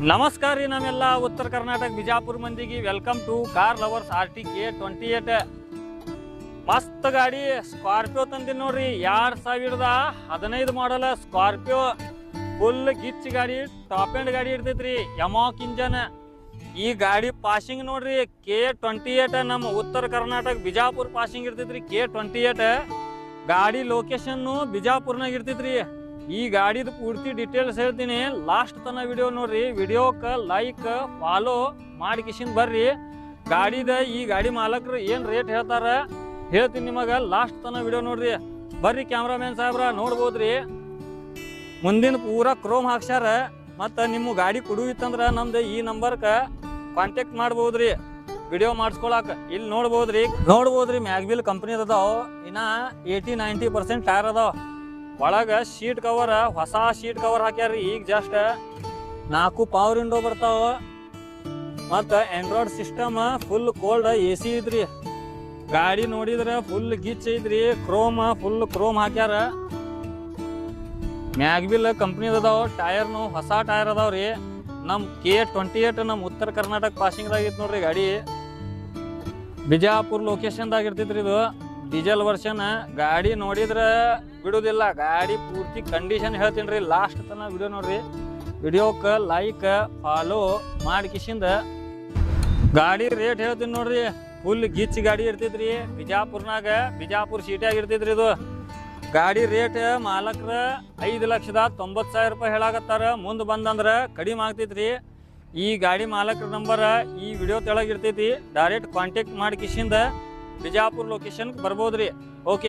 ನಮಸ್ಕಾರ ರೀ ನಮ್ಮೆಲ್ಲ ಉತ್ತರ ಕರ್ನಾಟಕ ಬಿಜಾಪುರ ಮಂದಿಗೆ welcome to car lovers RTK 28 ಮಸ್ತ್ ಗಾಡಿ ಸ್ಕಾರ್ಪಿಯೋ ತಂದಿನಿ ನೋಡ್ರಿ 2015 ಮಾಡಲ್ ಸ್ಕಾರ್ಪಿಯೋ ಫುಲ್ ಗಿಚ್ ಗಾಡಿ ಟಾಪ್ ಎಂಡ್ ಗಾಡಿ ಇರ್ತೈತ್ರಿ ಯಮಾಕ್ ಇಂಜನ್ ಈ ಗಾಡಿ ಪಾಸಿಂಗ್ ನೋಡ್ರಿ K28 ನಮ್ಮ ಉತ್ತರ ಕರ್ನಾಟಕ ಬಿಜಾಪುರ ಪಾಸಿಂಗ್ ಇರ್ತೈತ್ರಿ K28 ಗಾಡಿ ಲೊಕೇಶನ್ ಬಿಜಾಪುರ್ನಾಗ ಇರ್ತೈತ್ರಿ ಈ ಗಾಡಿದ ಪೂರ್ತಿ ಡೀಟೇಲ್ಸ್ ಹೇಳ್ತೀನಿ ಲಾಸ್ಟ್ ತನ ವಿಡಿಯೋ ನೋಡ್ರಿ ವಿಡಿಯೋಕ್ಕೆ ಲೈಕ್ ಫಾಲೋ ಮಾಡಿ ಕಿಶಿನ್ ಬರ್ರಿ ಗಾಡಿದ ಈ ಗಾಡಿ ಮಾಲಕರು ಏನು ರೇಟ್ ಹೇಳ್ತಾರ ಹೇಳ್ತೀನಿ ನಿಮಗೆ ಲಾಸ್ಟ್ ತನ ವಿಡಿಯೋ ನೋಡ್ರಿ ಬರ್ರಿ ಕ್ಯಾಮ್ರಾಮನ್ ಸಾಹೇಬ್ರ ನೋಡ್ಬೋದ್ರಿ ಮುಂದಿನ ಪೂರಾ ಕ್ರೋಮ್ ಹಾಕ್ಸ್ಯಾರ ಮತ್ತು ನಿಮ್ಮ ಗಾಡಿ ಕೊಡುವಿತ್ತಂದ್ರೆ ನಮ್ದು ಈ ನಂಬರ್ಗೆ ಕಾಂಟ್ಯಾಕ್ಟ್ ಮಾಡ್ಬೋದ್ರಿ ವಿಡಿಯೋ ಮಾಡಿಸ್ಕೊಳಕ್ಕೆ ಇಲ್ಲಿ ನೋಡ್ಬೋದ್ರಿ ಮ್ಯಾಗ್ವಿಲ್ ಕಂಪ್ನಿ ಅದಾವ ಇನ್ನ 80-90% ಟೈರ್ ಅದಾವ ಒಳಗ ಶೀಟ್ ಕವರ್ ಹೊಸ ಶೀಟ್ ಕವರ್ ಹಾಕ್ಯಾರ್ರಿ ಈಗ ಜಸ್ಟ್ 4 ಪವರ್ ವಿಂಡೋ ಬರ್ತಾವ ಮತ್ತು Android system full cold AC ಐತ್ರಿ ಗಾಡಿ ನೋಡಿದ್ರೆ ಫುಲ್ ಗಿಚ್ ಐತ್ರಿ ಫುಲ್ ಕ್ರೋಮ್ ಹಾಕ್ಯಾರ ಮ್ಯಾಗ್ವಿಲ್ ಕಂಪ್ನಿ ಅದಾವ ಟೈರ್ನು ಹೊಸ ಟೈರ್ ಅದಾವ್ರಿ ನಮ್ಮ K28 ನಮ್ಮ ಉತ್ತರ ಕರ್ನಾಟಕ ಪಾಸಿಂಗ್ದಾಗ ಐತಿ ನೋಡ್ರಿ ಗಾಡಿ ಬಿಜಾಪುರ ಲೊಕೇಶನ್ದಾಗ ಇರ್ತೈತ್ರಿ ಇದು ಡೀಸೆಲ್ ವರ್ಷನ್ ಗಾಡಿ ನೋಡಿದ್ರೆ ಬಿಡುದಿಲ್ಲ ಗಾಡಿ ಪೂರ್ತಿ ಕಂಡೀಷನ್ ಹೇಳ್ತೀನಿ ರೀ ಲಾಸ್ಟ್ ತನ ವಿಡಿಯೋ ನೋಡ್ರಿ ವಿಡಿಯೋಕ್ಕೆ ಲೈಕ್ ಫಾಲೋ ಮಾಡಿ ಕಿಶಿಂದ ಗಾಡಿ ರೇಟ್ ಹೇಳ್ತೀನಿ ನೋಡ್ರಿ ಫುಲ್ ಗಿಚ್ ಗಾಡಿ ಇರ್ತೈತ್ರಿ ಬಿಜಾಪುರ ಸಿಟಿಯಾಗ ಇರ್ತೈತ್ರಿ ಇದು ಗಾಡಿ ರೇಟ್ ಮಾಲಕ್ರ 5,90,000 ರೂಪಾಯಿ ಹೇಳಾಕತ್ತಾರ ಮುಂದೆ ಬಂದಂದ್ರೆ ಕಡಿಮೆ ಆಗ್ತೈತ್ರಿ ಈ ಗಾಡಿ ಮಾಲಕ್ರ ನಂಬರ್ ಈ ವಿಡಿಯೋ ತೆಳಗಿರ್ತೈತಿ ಡೈರೆಕ್ಟ್ ಕಾಂಟ್ಯಾಕ್ಟ್ ಮಾಡಿ ಕಿಶಿಂದ ಬಿಜಾಪುರ ಲೊಕೇಶನ್ ಬರ್ಬೋದ್ರಿ ಓಕೆ